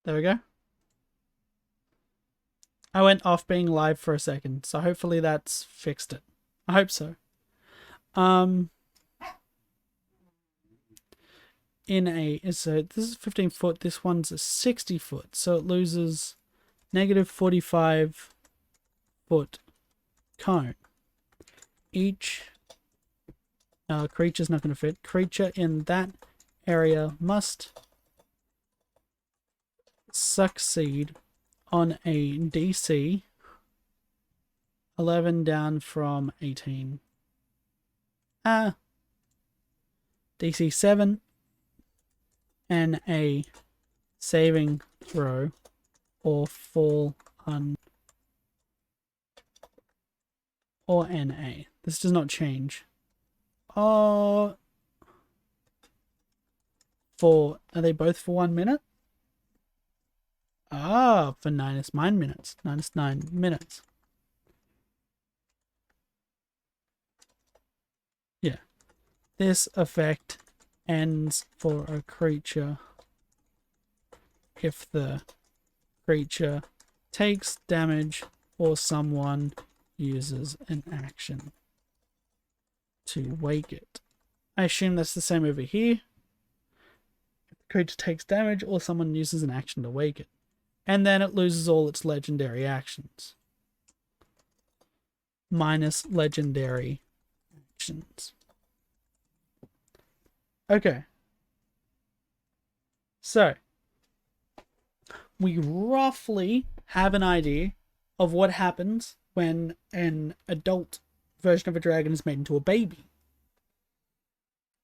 There we go. I went off being live for a second, so hopefully that's fixed it. I hope so. Um, so this is 15 foot. This one's a 60 foot, so it loses negative 45 foot cone. Each creature's not going to fit. Creature in that area must succeed on a DC 11 down from 18. DC 7 and a saving throw or fall or NA. This does not change. Are they both for 1 minute? For minus 9 minutes. Minus 9 minutes. Yeah. This effect ends for a creature if the creature takes damage or someone uses an action to wake it. I assume that's the same over here. If the creature takes damage or someone uses an action to wake it. And then it loses all its legendary actions. Minus legendary actions. Okay. So, we roughly have an idea of what happens when an adult version of a dragon is made into a baby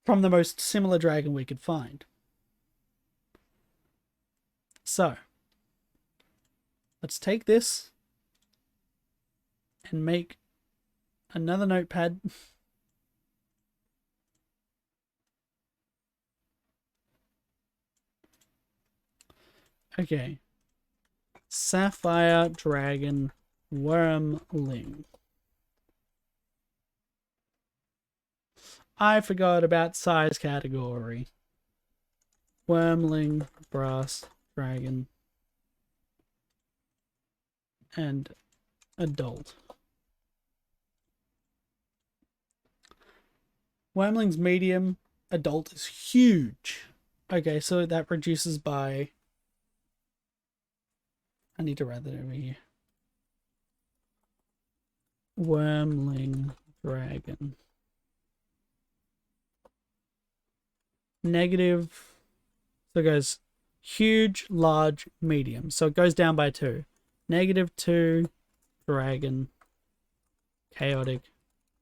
from the most similar dragon we could find. So, let's take this and make another notepad. Okay. Sapphire Dragon Wormling. I forgot about size category. Wormling, brass, dragon, and adult. Wormling's medium, adult is huge. Okay, so that reduces by... I need to write that over here. Wormling dragon. Negative. So it goes huge, large, medium. So it goes down by 2. -2, dragon, chaotic,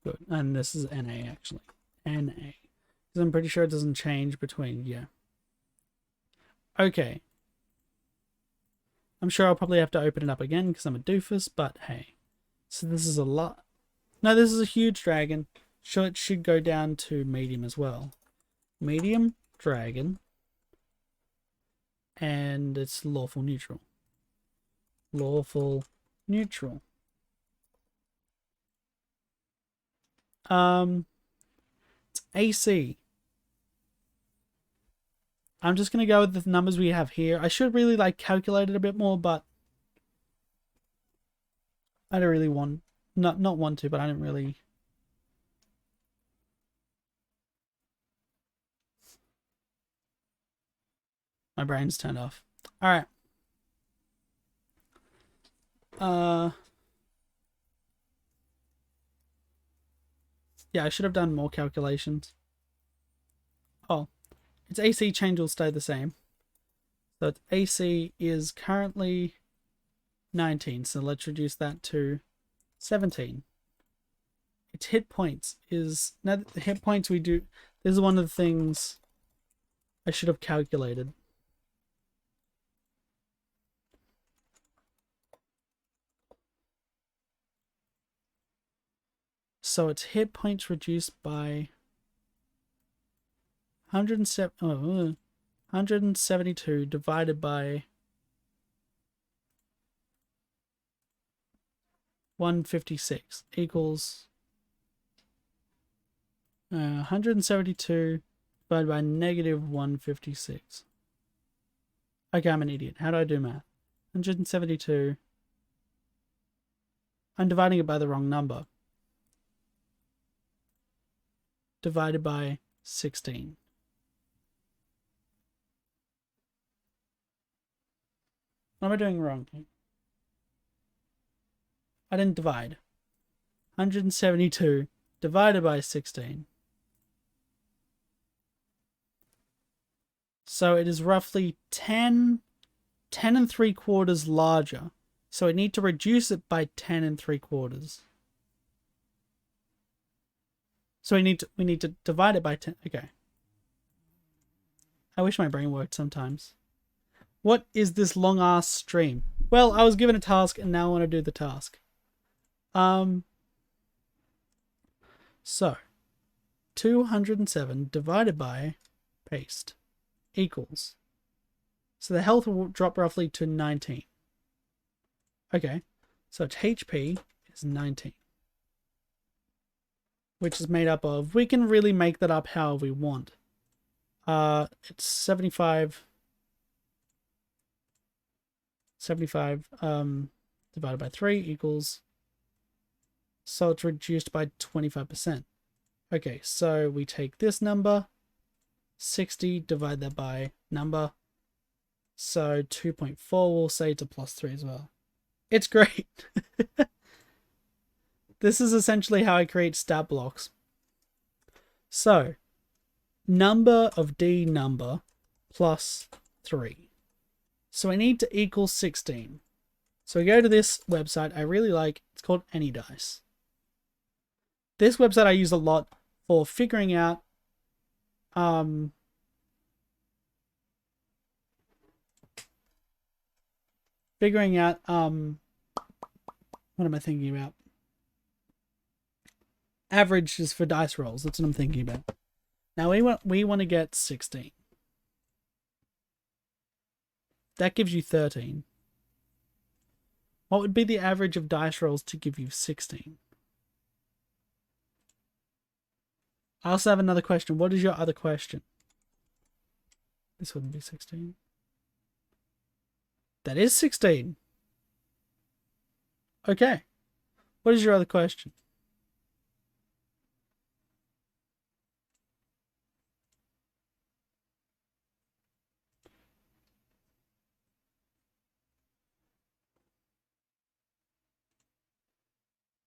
good. And this is NA actually. NA. Because I'm pretty sure it doesn't change between, yeah. Okay. I'm sure I'll probably have to open it up again because I'm a doofus, but hey. So this is a lot. No, this is a huge dragon. So it should go down to medium as well. Medium dragon. And it's lawful neutral. Lawful neutral. It's AC. I'm just going to go with the numbers we have here. I should really calculate it a bit more, but I don't really want, not want to, but I don't really. My brain's turned off. All right. Yeah, I should have done more calculations. Oh, its AC change will stay the same. So its AC is currently 19, so let's reduce that to 17. Its hit points is... Now, the hit points we do... This is one of the things I should have calculated. So its hit points reduced by 172 divided by 156 equals 172 divided by -156. Okay, I'm an idiot. How do I do math? 172. I'm dividing it by the wrong number. Divided by 16. What am I doing wrong? I didn't divide. 172 divided by 16. So it is roughly 10 and 3/4 larger. So I need to reduce it by 10 and 3/4. So we need to divide it by 10. Okay. I wish my brain worked sometimes. What is this long ass stream? Well, I was given a task and now I want to do the task. So 207 divided by paste equals. So the health will drop roughly to 19. Okay, so its HP is 19. Which is made up of, we can really make that up however we want. It's 75 divided by 3 equals, so it's reduced by 25%. Okay, so we take this number, 60, divide that by number, so 2.4, we'll say it's a +3 as well. It's great. This is essentially how I create stat blocks. So, number of D number plus 3. So I need to equal 16. So I go to this website I really like. It's called AnyDice. This website I use a lot for figuring out what am I thinking about? Averages for dice rolls. That's what I'm thinking about. Now we want to get 16. That gives you 13. What would be the average of dice rolls to give you 16? I also have another question. What is your other question? This wouldn't be 16. That is 16. Okay. What is your other question?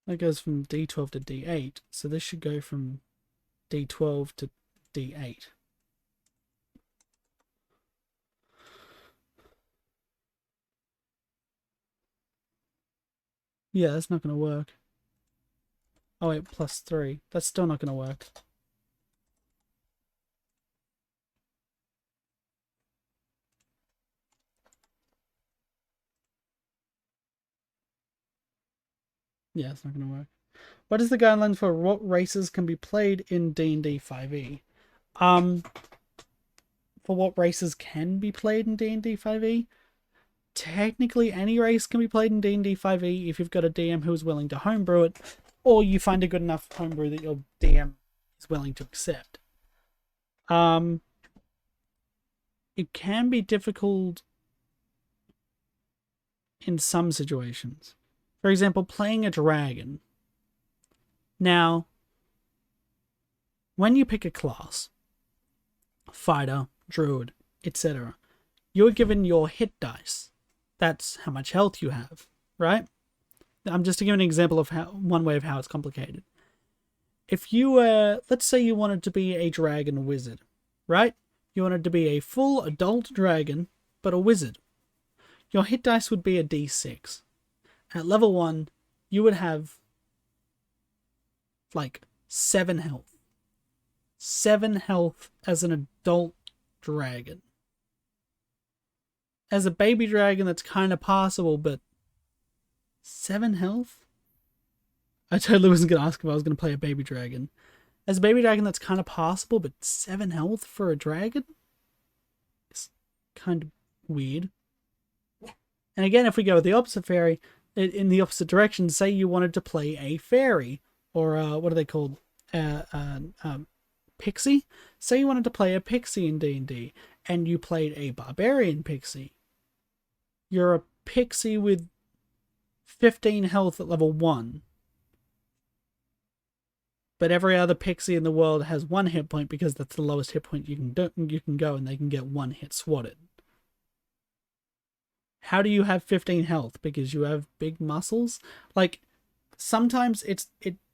That goes from D12 to D8, so this should go from D12 to D8. Yeah, that's not going to work. Oh wait, +3. That's still not going to work. Yeah, it's not going to work. What is the guidelines for what races can be played in D&D 5e? For what races can be played in D&D 5e? Technically, any race can be played in D&D 5e if you've got a DM who is willing to homebrew it, or you find a good enough homebrew that your DM is willing to accept. It can be difficult in some situations. For example, playing a dragon. Now, when you pick a class, fighter, druid, etc., you're given your hit dice. That's how much health you have, right? I'm just to give an example of one way of how it's complicated. If you were, let's say you wanted to be a dragon wizard, right? You wanted to be a full adult dragon, but a wizard. Your hit dice would be a D6. At level 1, you would have like 7 health. 7 health as an adult dragon. As a baby dragon, that's kind of possible, but 7 health? I totally wasn't going to ask if I was going to play a baby dragon. As a baby dragon, that's kind of possible, but 7 health for a dragon? It's kind of weird. And again, if we go with the opposite fairy, in the opposite direction, say you wanted to play a fairy, or what are they called? pixie. Say you wanted to play a pixie in D&D, and you played a barbarian pixie. You're a pixie with 15 health at level 1. But every other pixie in the world has 1 hit point because that's the lowest hit point you can go, and they can get 1 hit swatted. How do you have 15 health? Because you have big muscles? Like, sometimes it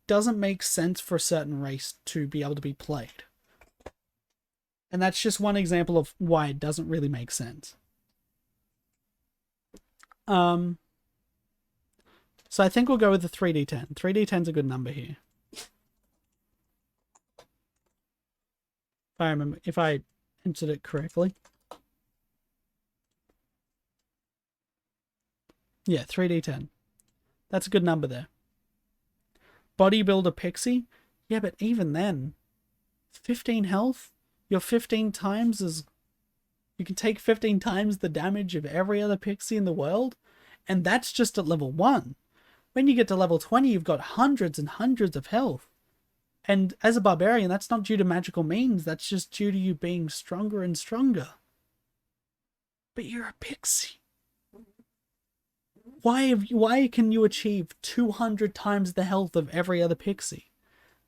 doesn't make sense for a certain race to be able to be played. And that's just one example of why it doesn't really make sense. So I think we'll go with the 3d10. 3d10 is a good number here. If I entered it correctly. Yeah, 3d10. That's a good number there. Bodybuilder pixie? Yeah, but even then, 15 health? You're 15 times as... You can take 15 times the damage of every other pixie in the world? And that's just at level 1. When you get to level 20, you've got hundreds and hundreds of health. And as a barbarian, that's not due to magical means. That's just due to you being stronger and stronger. But you're a pixie. Why can you achieve 200 times the health of every other pixie?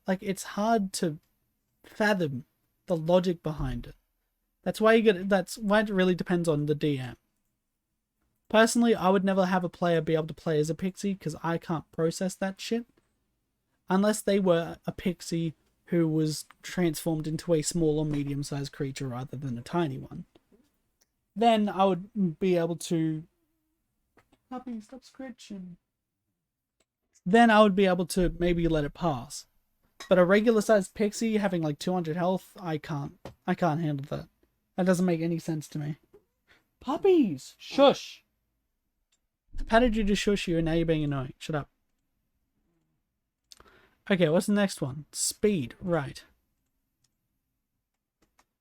Like, it's hard to fathom the logic behind it. That's why it really depends on the DM. Personally, I would never have a player be able to play as a pixie because I can't process that shit. Unless they were a pixie who was transformed into a small or medium-sized creature rather than a tiny one. Then I would be able to... Puppy, stop scratching. Then I would be able to maybe let it pass. But a regular-sized pixie having like 200 health, I can't handle that. That doesn't make any sense to me. Puppies! Shush! I patted you to shush you and now you're being annoying. Shut up. Okay, what's the next one? Speed, right.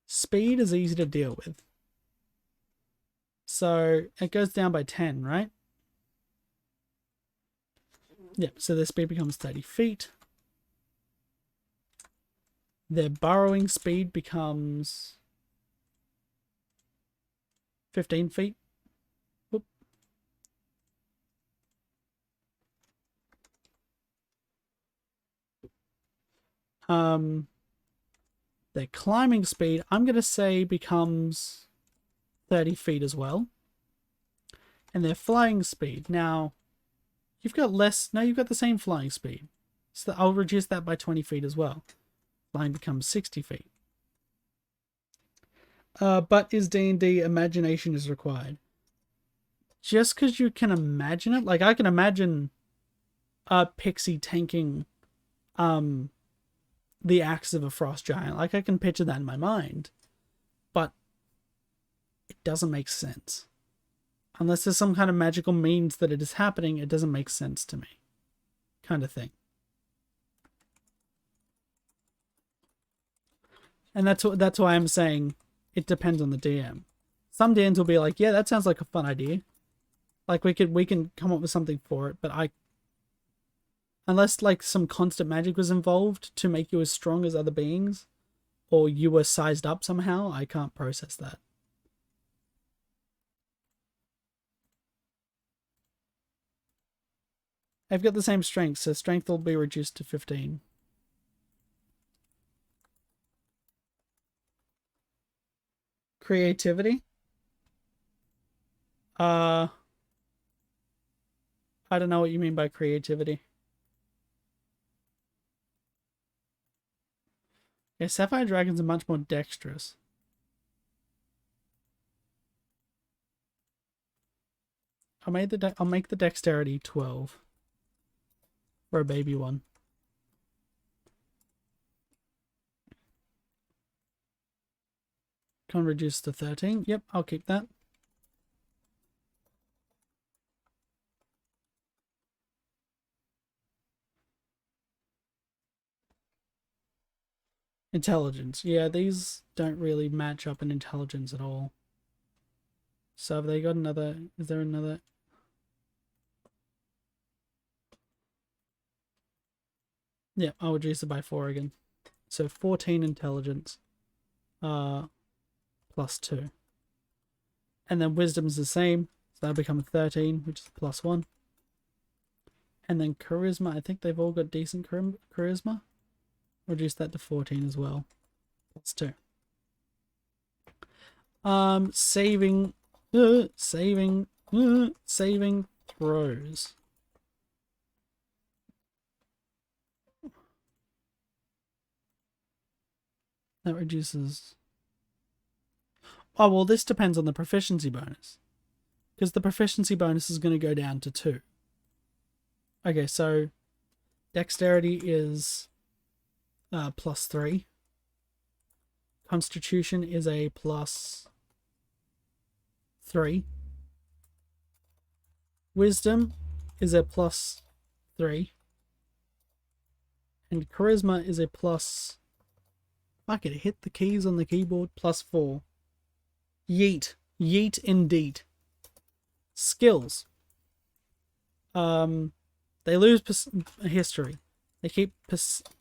Speed is easy to deal with. So, it goes down by 10, right? Yep, so their speed becomes 30 feet. Their burrowing speed becomes 15 feet. Whoop. Their climbing speed, I'm going to say, becomes 30 feet as well. And their flying speed, now, you've got less, no, you've got the same flying speed. So I'll reduce that by 20 feet as well. Flying becomes 60 feet. But is D&D imagination is required? Just because you can imagine it, like I can imagine a pixie tanking the axe of a frost giant. Like I can picture that in my mind. But it doesn't make sense. Unless there's some kind of magical means that it is happening, it doesn't make sense to me. Kind of thing. And that's why I'm saying it depends on the DM. Some DMs will be like, yeah, that sounds like a fun idea. Like we can come up with something for it, but unless like some constant magic was involved to make you as strong as other beings, or you were sized up somehow, I can't process that. I've got the same strength, so strength will be reduced to 15. Creativity? I don't know what you mean by creativity. Yeah, Sapphire dragons are much more dexterous. I'll make the dexterity 12 for a baby one. Can reduce to 13. Yep, I'll keep that. Intelligence. Yeah, these don't really match up in intelligence at all. So have they got another... Is there another... Yeah, I'll reduce it by 4 again. So 14 intelligence plus 2. And then wisdom's the same. So that'll become 13, which is plus 1. And then charisma, I think they've all got decent charisma. Reduce that to 14 as well. Plus 2. Saving throws. That reduces... Oh, well, this depends on the proficiency bonus. Because the proficiency bonus is going to go down to 2. Okay, so dexterity is plus 3. Constitution is a plus 3. Wisdom is a plus 3. And charisma is a plus... Fuck it, hit the keys on the keyboard. Plus 4. Yeet. Yeet indeed. Skills. They lose history. They keep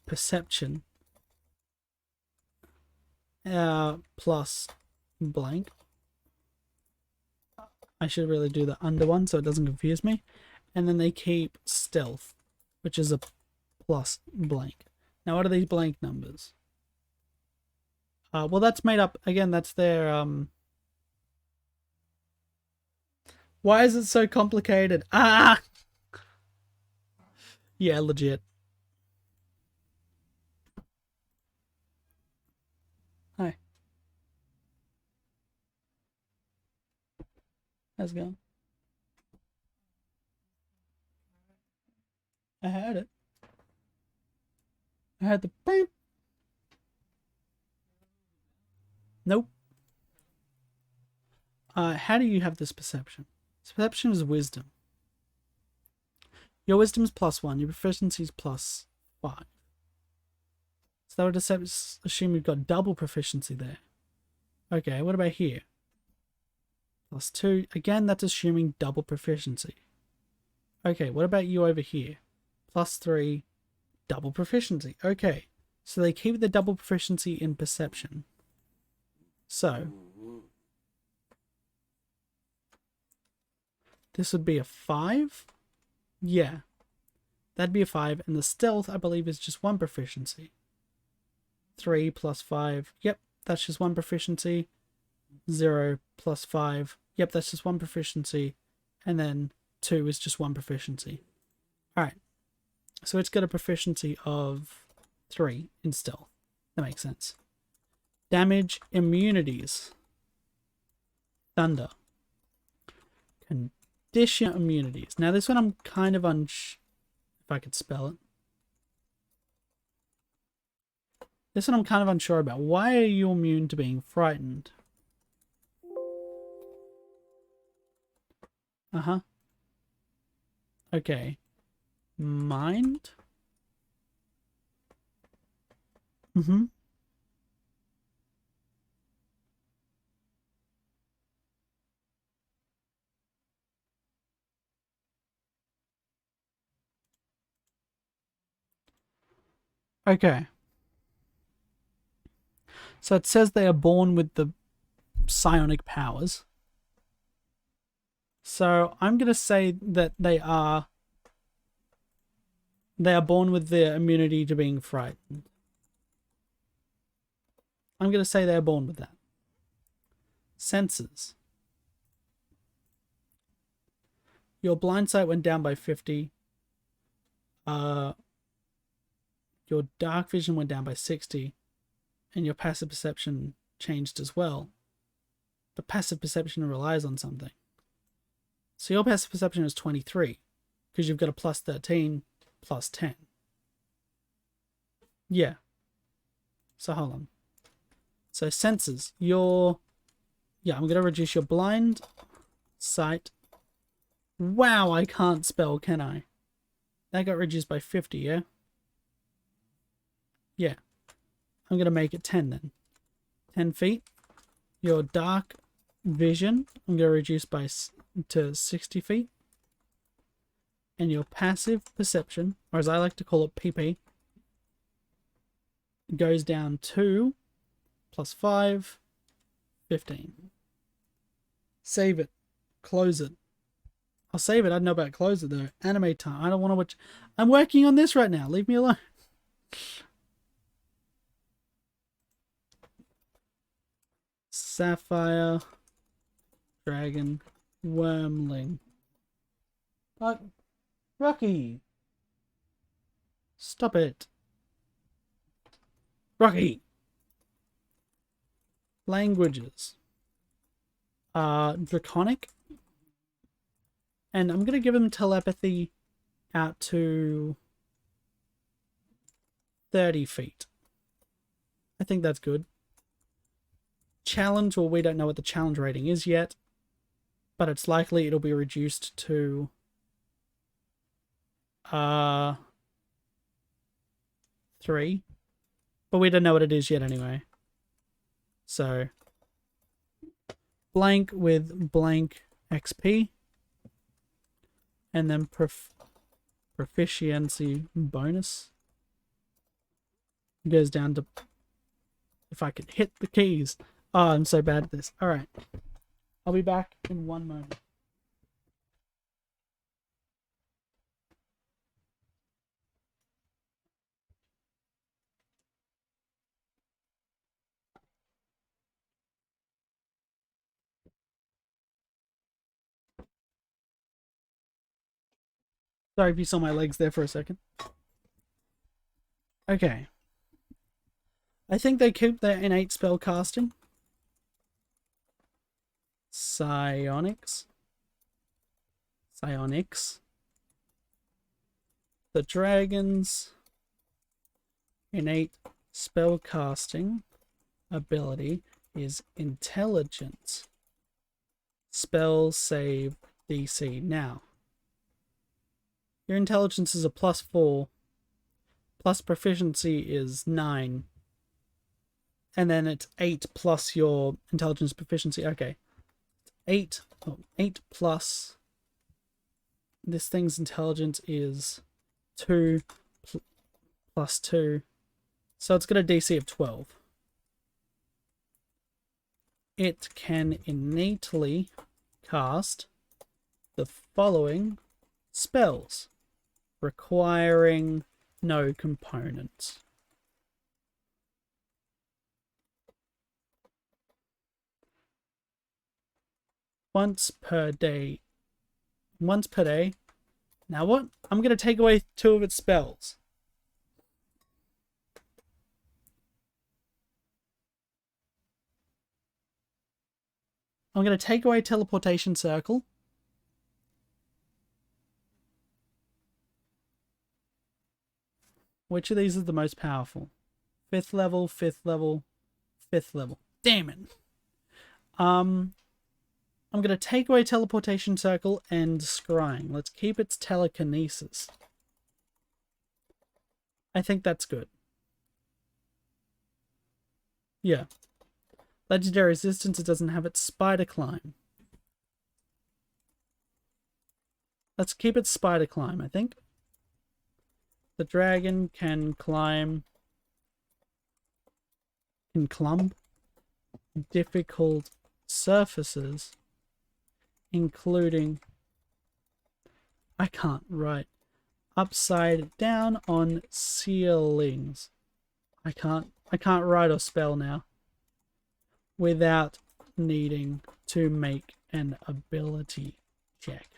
perception. Plus blank. I should really do the under one so it doesn't confuse me. And then they keep stealth, which is a plus blank. Now, what are these blank numbers? Well, that's made up. Again, that's their... Why is it so complicated? Ah! Yeah, legit. Hi. How's it going? I heard it. I heard the beep. Nope. How do you have this perception? Perception is wisdom. Your wisdom is plus 1. Your proficiency is plus 5. So that would assume you've got double proficiency there. Okay, what about here? Plus 2. Again, that's assuming double proficiency. Okay, what about you over here? Plus 3. Double proficiency. Okay, so they keep the double proficiency in perception. So... this would be a 5? Yeah. That'd be a 5. And the stealth, I believe, is just 1 proficiency. 3 plus 5. Yep, that's just 1 proficiency. 0 plus 5. Yep, that's just 1 proficiency. And then 2 is just 1 proficiency. Alright. So it's got a proficiency of 3 in stealth. That makes sense. Damage immunities. Thunder. Condition immunities. Now this one I'm kind of if I could spell it. This one I'm kind of unsure about. Why are you immune to being frightened? Uh-huh. Okay. Mind? Mm-hmm. Okay. So it says they are born with the psionic powers. So I'm going to say that they are born with the immunity to being frightened. I'm going to say they are born with that. Senses. Your blind sight went down by 50. Your dark vision went down by 60. And your passive perception changed as well. But passive perception relies on something. So your passive perception is 23. Because you've got a plus 13, plus 10. Yeah. So hold on. So senses. Yeah, I'm going to reduce your blind sight. Wow, I can't spell, can I? That got reduced by 50, yeah? Yeah. I'm going to make it 10 then. 10 feet. Your dark vision, I'm going to reduce to 60 feet. And your passive perception, or as I like to call it, PP, goes down to +5, 15. Save it. Close it. I'll save it. I don't know about close it though. Animate time. I don't want to watch. I'm working on this right now. Leave me alone. Sapphire. Dragon. Wormling. But Rocky. Stop it. Rocky. Languages. Draconic. And I'm going to give him telepathy out to 30 feet. I think that's good. Challenge, well, we don't know what the challenge rating is yet, but it's likely it'll be reduced to 3. But we don't know what it is yet anyway. So blank with blank XP. And then proficiency bonus goes down to, if I could hit the keys. Oh, I'm so bad at this. All right. I'll be back in 1 moment. Sorry if you saw my legs there for a second. Okay. I think they keep their innate spell casting. Psionics. The dragon's innate spell casting ability is intelligence. Spell save DC. Now, your intelligence is a +4, plus proficiency is 9, and then it's 8 plus your intelligence proficiency. Okay, 8 plus this thing's intelligence is 2 plus 2, so it's got a DC of 12. It can innately cast the following spells requiring no components. Once per day. Now what? I'm going to take away 2 of its spells. I'm going to take away teleportation circle. Which of these is the most powerful? 5th level, 5th level, 5th level. Damn it. I'm going to take away teleportation circle and scrying. Let's keep its telekinesis. I think that's good. Yeah. Legendary resistance, it doesn't have its spider climb. Let's keep its spider climb, I think. The dragon can climb, difficult surfaces, including, I can't write, upside down on ceilings. I can't write or spell now without needing to make an ability check.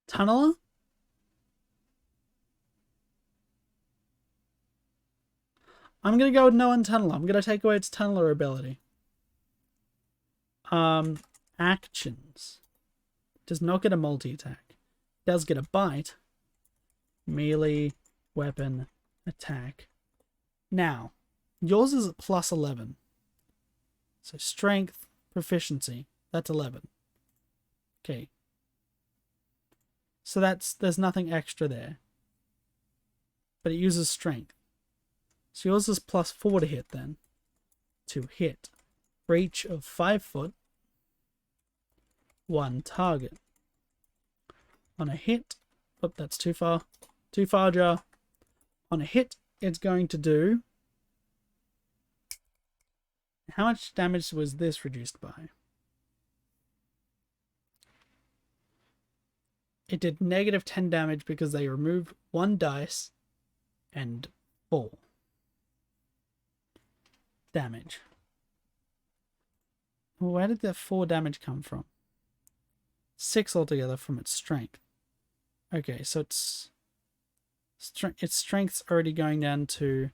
Tunneler? I'm going to go with no on Tunneler. I'm going to take away its Tunneler ability. Actions. Does not get a multi-attack. Does get a bite. Melee, weapon, attack. Now, yours is +11. So strength, proficiency. That's 11. Okay. So there's nothing extra there. But it uses strength. So yours is +4 to hit then. To hit. Reach of 5 foot. 1 target. On a hit. Oh, that's too far. Too far, Jar. On a hit, it's going to do... How much damage was this reduced by? It did negative 10 damage because they removed 1 dice and 4 damage. Well, where did that 4 damage come from? 6 altogether from its strength. Okay, so its strength's already going down to...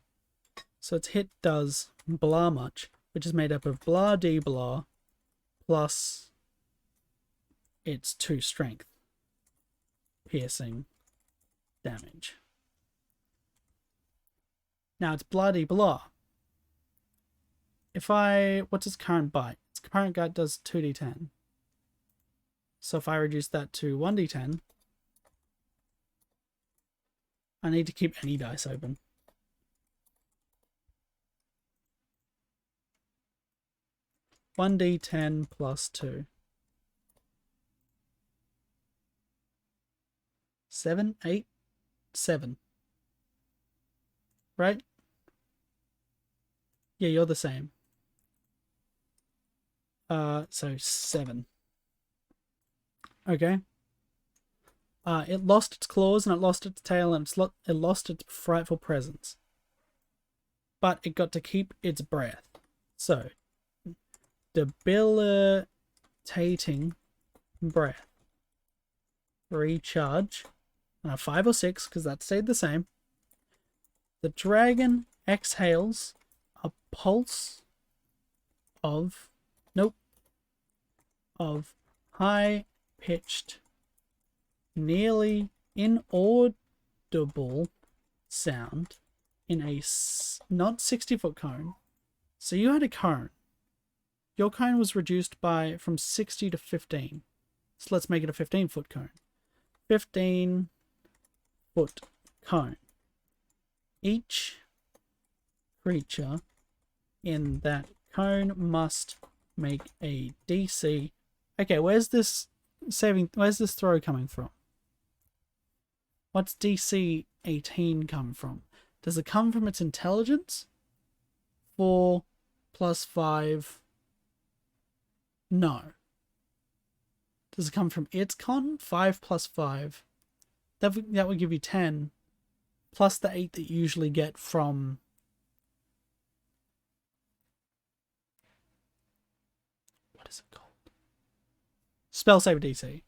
So its hit does blah much, which is made up of blah d blah plus its 2 strength piercing damage. Now it's bloody blah. If I... What's its current bite? Its current bite does 2d10. So if I reduce that to 1d10, I need to keep any dice open. One d10 plus 2. 7, 8, 7. Right? Yeah, you're the same. So 7. Okay. It lost its claws and it lost its tail and it lost its frightful presence. But it got to keep its breath. So, debilitating breath. Recharge. And a 5 or 6, because that stayed the same. The dragon exhales a pulse of... Nope. Of high-pitched, nearly inaudible sound in a not 60-foot cone. So you had a cone. Your cone was reduced by from 60 to 15. So let's make it a 15-foot cone. 15-foot cone. Each creature in that cone must make a DC. Okay, where's this throw coming from? What's DC 18 come from? Does it come from its intelligence? 4 plus 5. No. Does it come from its con? 5 plus 5. That would give you 10. Plus the 8 that you usually get from... What is it called? Spell save DC.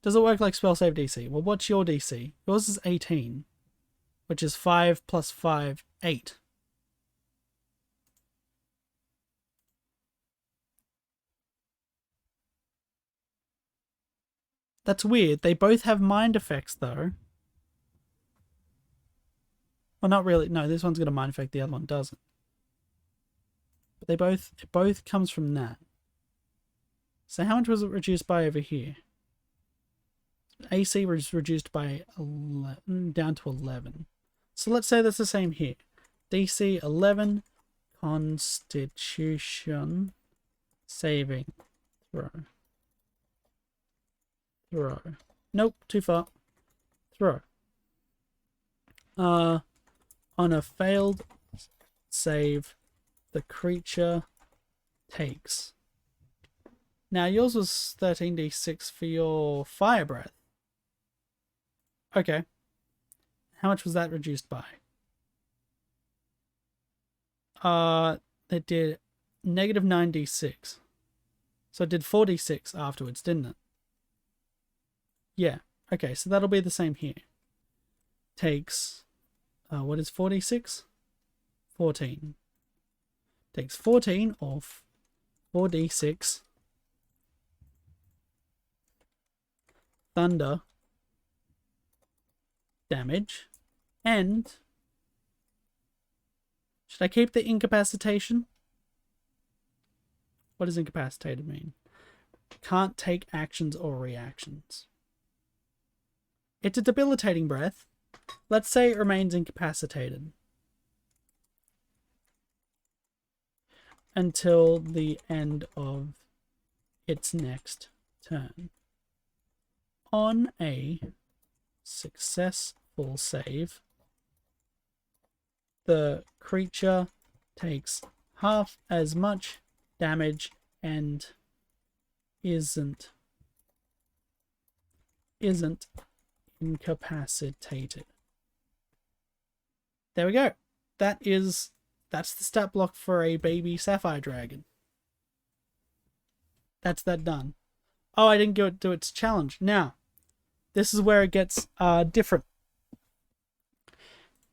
Does it work like spell save DC? Well, what's your DC? Yours is 18. Which is 5 plus 5, 8. That's weird. They both have mind effects, though. Well, not really. No, this one's got a mind effect. The other one doesn't. But it both comes from that. So how much was it reduced by over here? AC was reduced by 11, down to 11. So let's say that's the same here. DC 11, Constitution saving throw. Throw. Nope, too far. Throw. On a failed save, the creature takes. Now yours was 13d6 for your fire breath. Okay. How much was that reduced by? It did negative 9d6. So it did 4d6 afterwards, didn't it? Yeah. Okay, so that'll be the same here. Takes... what is 4d6? 14. Takes 14 off 4d6. Thunder. Damage. And... Should I keep the incapacitation? What does incapacitated mean? Can't take actions or reactions. It's a debilitating breath. Let's say it remains incapacitated until the end of its next turn. On a successful save, the creature takes half as much damage and isn't incapacitated. There we go. That's the stat block for a baby Sapphire dragon. That's that done. Oh, I didn't go do its challenge. Now, this is where it gets different.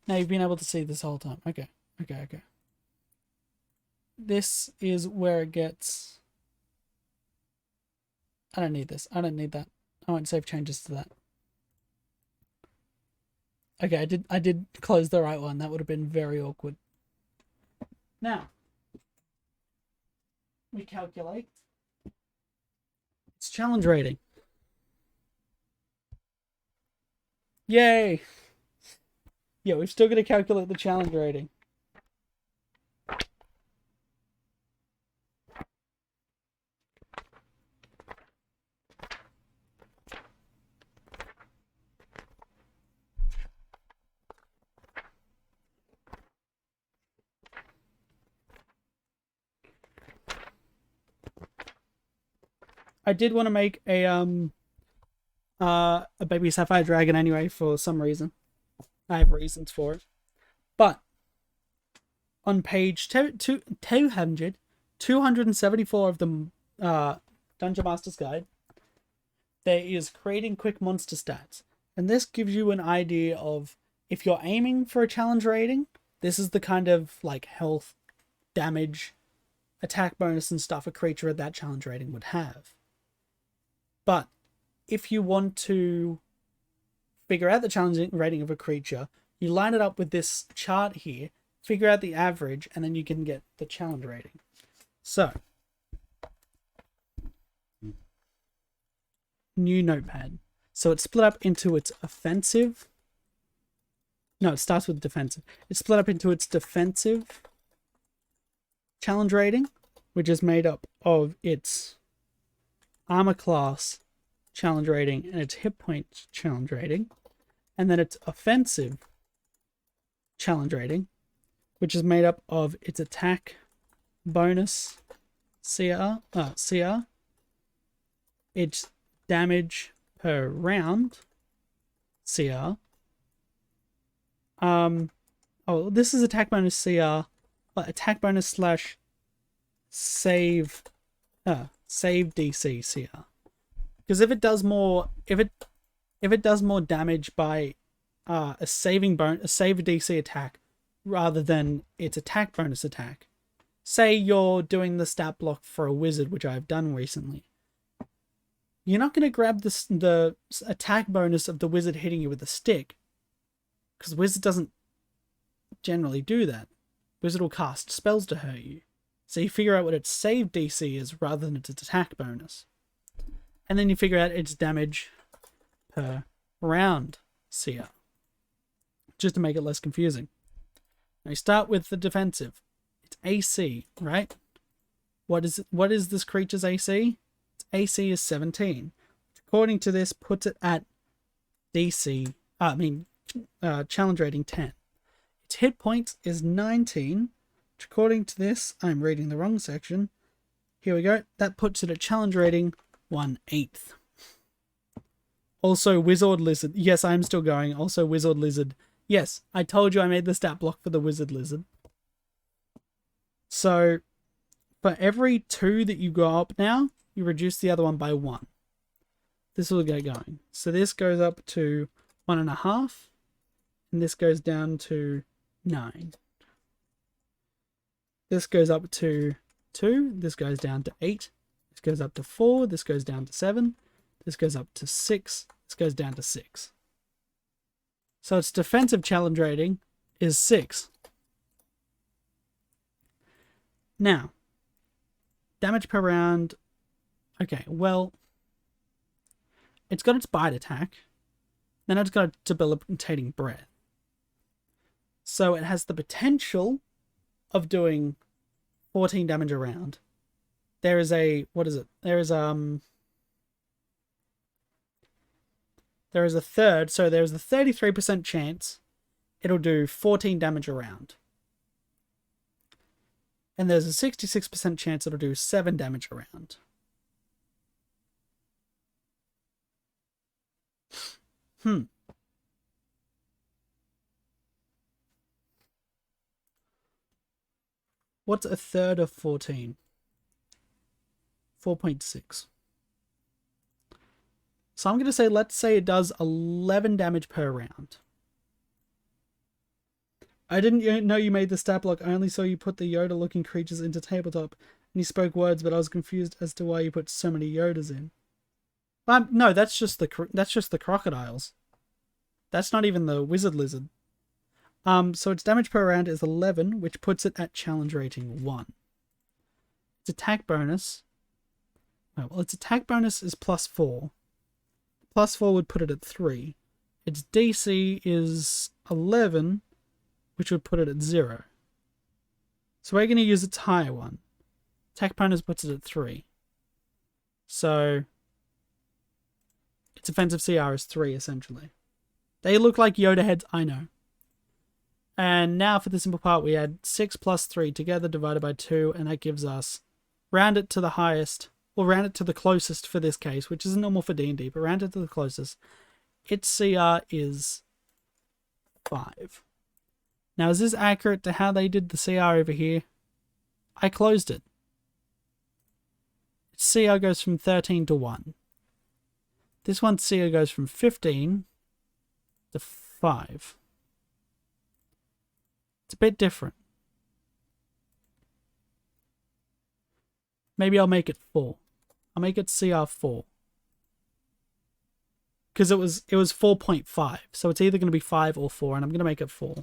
Now you've been able to see this whole time. Okay. This is where it gets... I don't need this. I don't need that. I won't save changes to that. Okay, I did close the right one. That would have been very awkward. Now, we calculate its challenge rating. Yay! Yeah, we've still got to calculate the challenge rating. I did want to make a baby Sapphire dragon anyway for some reason. I have reasons for it. But on page 274 of the Dungeon Master's Guide, there is creating quick monster stats. And this gives you an idea of if you're aiming for a challenge rating, this is the kind of like health, damage, attack bonus and stuff a creature at that challenge rating would have. But if you want to figure out the challenge rating of a creature, you line it up with this chart here, figure out the average, and then you can get the challenge rating. So, new notepad. So it's split up into its offensive. No, it starts with defensive. It's split up into its defensive challenge rating, which is made up of its armor class challenge rating and its hit point challenge rating, and then its offensive challenge rating, which is made up of its attack bonus CR, its damage per round CR. This is attack bonus CR, but attack bonus slash save DC CR. Because if it does more, if it does more damage by a save DC attack rather than its attack bonus attack, say you're doing the stat block for a wizard, which I've done recently, you're not going to grab the attack bonus of the wizard hitting you with a stick, because wizard doesn't generally do that. Wizard will cast spells to hurt you. So you figure out what its save DC is rather than its attack bonus. And then you figure out its damage per round CR. Just to make it less confusing. Now you start with the defensive. It's AC, right? What is this creature's AC? Its AC is 17. Which according to this puts it at challenge rating 10. Its hit points is 19. Which according to this, I'm reading the wrong section. Here we go. That puts it at challenge rating 1/8. Also, Wizard Lizard. Yes, I'm still going. Also, Wizard Lizard. Yes, I told you I made the stat block for the Wizard Lizard. So, for every 2 that you go up now, you reduce the other one by 1. This will get going. So this goes up to 1.5. And this goes down to 9. This goes up to 2. This goes down to 8. This goes up to 4. This goes down to 7. This goes up to 6. This goes down to 6. So its defensive challenge rating is 6. Now, damage per round. Okay, well, it's got its bite attack. Then it's got a debilitating breath. So it has the potential of doing 14 damage a round. There is a, what is it? There is a third, so there's a 33% chance it'll do 14 damage a round. And there's a 66% chance it'll do 7 damage a round. What's a third of 14? 4.6. So I'm going to say, let's say it does 11 damage per round. I didn't know you made the stat block. I only saw you put the Yoda-looking creatures into tabletop, and you spoke words, but I was confused as to why you put so many Yodas in. No, that's just the crocodiles. That's not even the wizard lizard. So its damage per round is 11, which puts it at challenge rating 1. Its attack bonus... well, its attack bonus is +4. +4 would put it at 3. Its DC is 11, which would put it at 0. So we're going to use its higher one. Attack bonus puts it at 3. So its offensive CR is 3, essentially. They look like Yoda heads, I know. And now for the simple part, we add 6 plus 3 together divided by 2, and that gives us, round it to the highest, or round it to the closest for this case, which isn't normal for D&D, but round it to the closest. Its CR is 5. Now, is this accurate to how they did the CR over here? I closed it. Its CR goes from 13 to 1. This one's CR goes from 15 to 5. It's a bit different. Maybe I'll make it 4. I'll make it CR 4. Because it was 4.5. So it's either going to be 5 or 4, and I'm going to make it 4.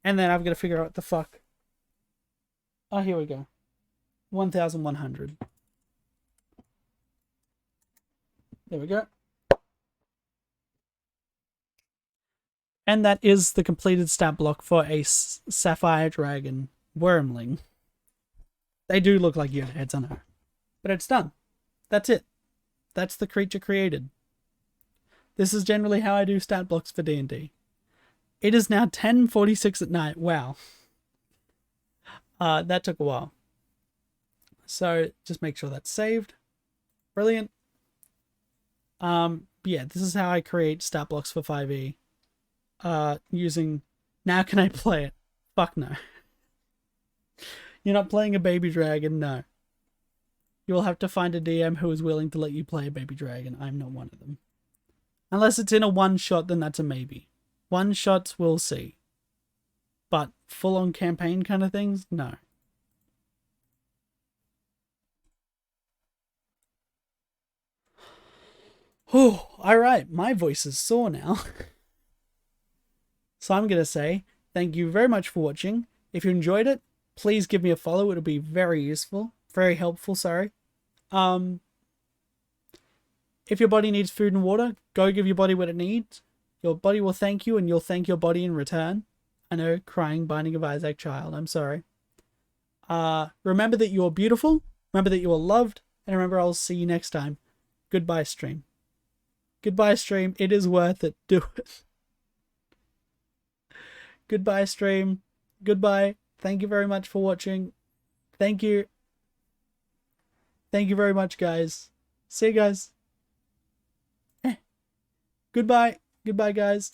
And then I've got to figure out what the fuck. Oh, here we go. 1,100. There we go. And that is the completed stat block for a Sapphire Dragon Wormling. They do look like Yoda heads, I know. But it's done. That's it. That's the creature created. This is generally how I do stat blocks for D&D. It is now 10:46 at night. Wow. That took a while. So just make sure that's saved. Brilliant. Yeah, this is how I create stat blocks for 5e. Using... Now can I play it? Fuck no. You're not playing a baby dragon, no. You will have to find a DM who is willing to let you play a baby dragon. I'm not one of them. Unless it's in a one-shot, then that's a maybe. One-shots, we'll see. But full-on campaign kind of things, no. Oh, alright, my voice is sore now. So I'm going to say thank you very much for watching. If you enjoyed it, please give me a follow. It'll be very useful. Very helpful, sorry. If your body needs food and water, go give your body what it needs. Your body will thank you, and you'll thank your body in return. I know, crying Binding of Isaac child, I'm sorry. Remember that you are beautiful, remember that you are loved, and remember I'll see you next time. Goodbye, stream. Goodbye, stream. It is worth it. Do it. Goodbye, stream. Goodbye. Thank you very much for watching. Thank you. Thank you very much, guys. See you guys. Goodbye. Goodbye, guys.